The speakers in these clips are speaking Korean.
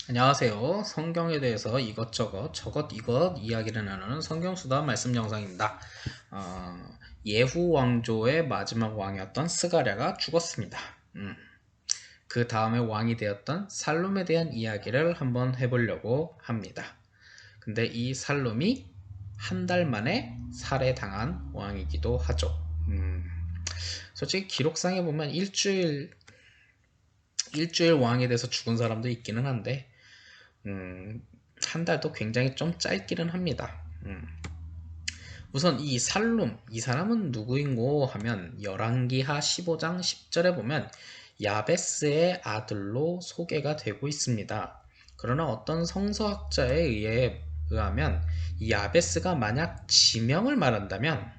안녕하세요. 성경에 대해서 이것저것 저것 이것 이야기를 나누는 성경수다 말씀 영상입니다. 예후 왕조의 마지막 왕이었던 스가랴가 죽었습니다. 그 다음에 왕이 되었던 살룸에 대한 이야기를 한번 해보려고 합니다. 근데 이 살룸이 한 달 만에 살해당한 왕이기도 하죠. 솔직히 기록상에 보면 일주일 왕이 돼서 죽은 사람도 있기는 한데 한 달도 굉장히 좀 짧기는 합니다. 우선 이 살룸, 이 사람은 누구인고 하면 열왕기하 15장 10절에 보면 야베스의 아들로 소개가 되고 있습니다. 그러나 어떤 성서학자에 의하면 이 야베스가 만약 지명을 말한다면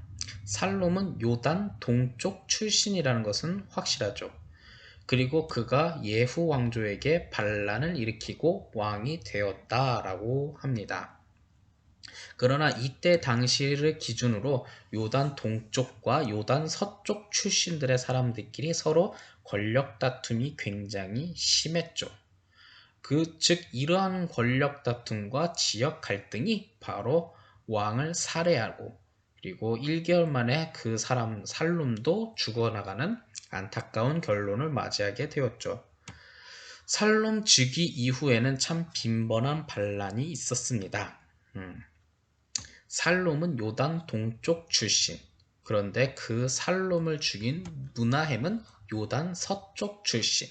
살룸은 요단 동쪽 출신이라는 것은 확실하죠. 그리고 그가 예후 왕조에게 반란을 일으키고 왕이 되었다라고 합니다. 그러나 이때 당시를 기준으로 요단 동쪽과 요단 서쪽 출신들의 사람들끼리 서로 권력 다툼이 굉장히 심했죠. 즉 이러한 권력 다툼과 지역 갈등이 바로 왕을 살해하고 그리고 1개월 만에 그 사람 살룸도 죽어나가는 안타까운 결론을 맞이하게 되었죠. 살룸 즉위 이후에는 참 빈번한 반란이 있었습니다. 살룸은 요단 동쪽 출신. 그런데 그 살룸을 죽인 무나헴은 요단 서쪽 출신.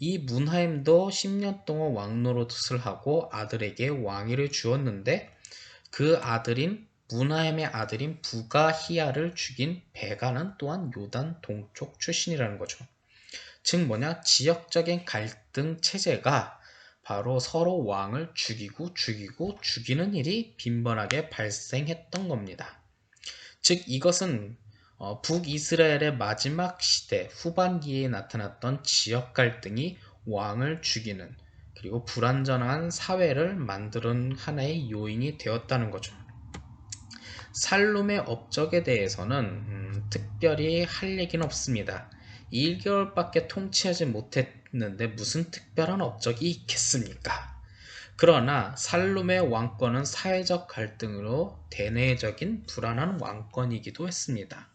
이 문하임도 10년 동안 왕노릇을 하고 아들에게 왕위를 주었는데 그 아들인 문하임의 아들인 부가히야를 죽인 베가는 또한 요단 동쪽 출신이라는 거죠. 즉 뭐냐? 지역적인 갈등 체제가 바로 서로 왕을 죽이고 죽이는 일이 빈번하게 발생했던 겁니다. 즉 이것은 북이스라엘의 마지막 시대 후반기에 나타났던 지역 갈등이 왕을 죽이는 그리고 불완전한 사회를 만드는 하나의 요인이 되었다는 거죠. 살룸의 업적에 대해서는 특별히 할 얘기는 없습니다. 1개월밖에 통치하지 못했는데 무슨 특별한 업적이 있겠습니까? 그러나 살룸의 왕권은 사회적 갈등으로 대내적인 불안한 왕권이기도 했습니다.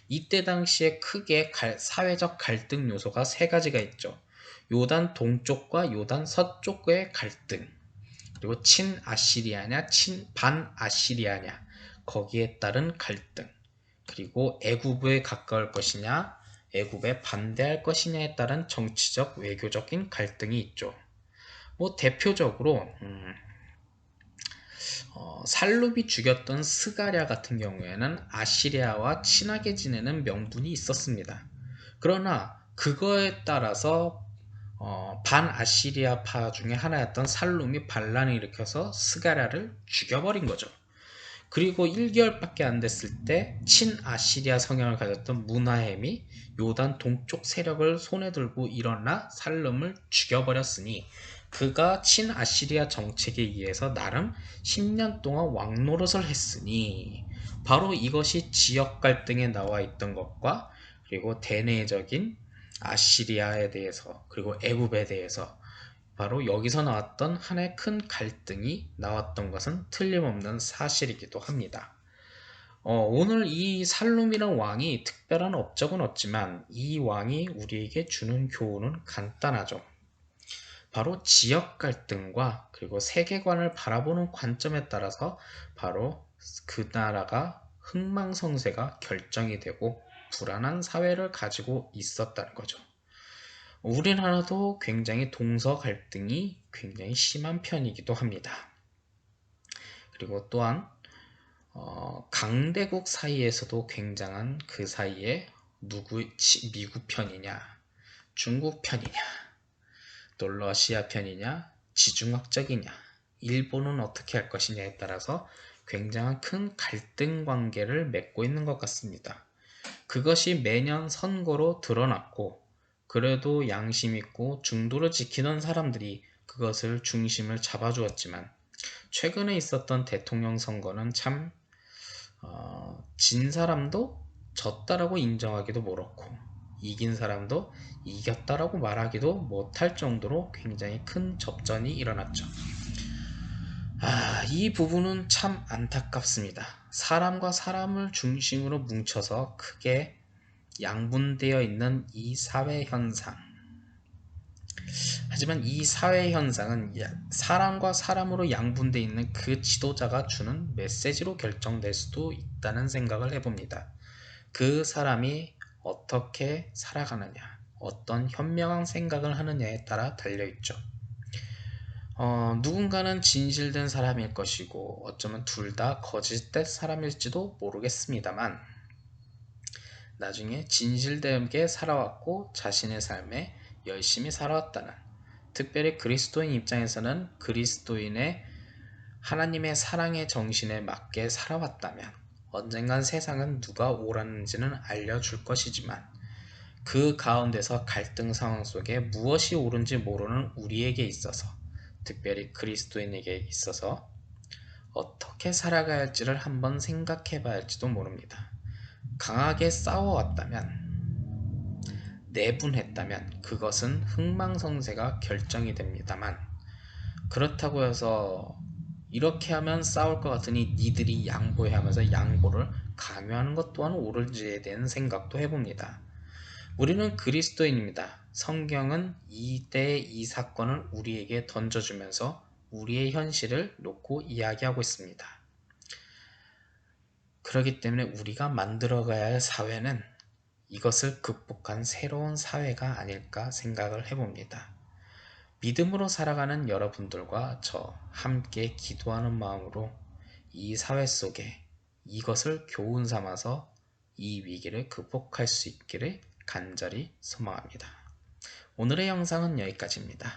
이때 당시에 크게 사회적 갈등 요소가 세 가지가 있죠. 요단 동쪽과 요단 서쪽의 갈등, 그리고 친아시리아냐, 반아시리아냐, 거기에 따른 갈등, 그리고 애굽에 가까울 것이냐, 애굽에 반대할 것이냐에 따른 정치적, 외교적인 갈등이 있죠. 뭐 대표적으로 살룹이 죽였던 스가랴 같은 경우에는 아시리아와 친하게 지내는 명분이 있었습니다. 그러나 그거에 따라서 반아시리아파 중에 하나였던 살룸이 반란을 일으켜서 스가랴를 죽여버린 거죠. 그리고 1개월밖에 안 됐을 때 친아시리아 성향을 가졌던 무나헴이 요단 동쪽 세력을 손에 들고 일어나 살룸을 죽여버렸으니 그가 친아시리아 정책에 의해서 나름 10년 동안 왕노릇을 했으니 바로 이것이 지역 갈등에 나와 있던 것과 그리고 대내적인 아시리아에 대해서 그리고 애굽에 대해서 바로 여기서 나왔던 하나의 큰 갈등이 나왔던 것은 틀림없는 사실이기도 합니다. 오늘 이 살룸이라는 왕이 특별한 업적은 없지만 이 왕이 우리에게 주는 교훈은 간단하죠. 바로 지역 갈등과 그리고 세계관을 바라보는 관점에 따라서 바로 그 나라가 흥망성쇠가 결정이 되고 불안한 사회를 가지고 있었다는 거죠. 우리나라도 굉장히 동서 갈등이 굉장히 심한 편이기도 합니다. 그리고 또한 강대국 사이에서도 굉장한 그 사이에 미국 편이냐, 중국 편이냐, 또 러시아 편이냐, 지중학적이냐, 일본은 어떻게 할 것이냐에 따라서 굉장한 큰 갈등 관계를 맺고 있는 것 같습니다. 그것이 매년 선거로 드러났고 그래도 양심 있고 중도를 지키던 사람들이 그것을 중심을 잡아주었지만 최근에 있었던 대통령 선거는 참 진 사람도 졌다라고 인정하기도 모르고 이긴 사람도 이겼다라고 말하기도 못할 정도로 굉장히 큰 접전이 일어났죠. 이 부분은 참 안타깝습니다. 사람과 사람을 중심으로 뭉쳐서 크게 양분되어 있는 이 사회 현상. 하지만 이 사회 현상은 사람과 사람으로 양분되어 있는 그 지도자가 주는 메시지로 결정될 수도 있다는 생각을 해봅니다. 그 사람이 어떻게 살아가느냐, 어떤 현명한 생각을 하느냐에 따라 달려있죠. 누군가는 진실된 사람일 것이고 어쩌면 둘 다 거짓된 사람일지도 모르겠습니다만 나중에 진실되게 살아왔고 자신의 삶에 열심히 살아왔다는, 특별히 그리스도인 입장에서는 그리스도인의 하나님의 사랑의 정신에 맞게 살아왔다면 언젠간 세상은 누가 옳았는지는 알려줄 것이지만 그 가운데서 갈등 상황 속에 무엇이 옳은지 모르는 우리에게 있어서, 특별히 그리스도인에게 있어서 어떻게 살아가야 할지를 한번 생각해 봐야 할지도 모릅니다. 강하게 싸워왔다면, 내분했다면 그것은 흥망성쇠가 결정이 됩니다만, 그렇다고 해서 이렇게 하면 싸울 것 같으니 니들이 양보해 하면서 양보를 강요하는 것 또한 옳은지에 대한 생각도 해봅니다. 우리는 그리스도인입니다. 성경은 이때의 이 사건을 우리에게 던져주면서 우리의 현실을 놓고 이야기하고 있습니다. 그렇기 때문에 우리가 만들어가야 할 사회는 이것을 극복한 새로운 사회가 아닐까 생각을 해봅니다. 믿음으로 살아가는 여러분들과 저 함께 기도하는 마음으로 이 사회 속에 이것을 교훈 삼아서 이 위기를 극복할 수 있기를 간절히 소망합니다. 오늘의 영상은 여기까지입니다.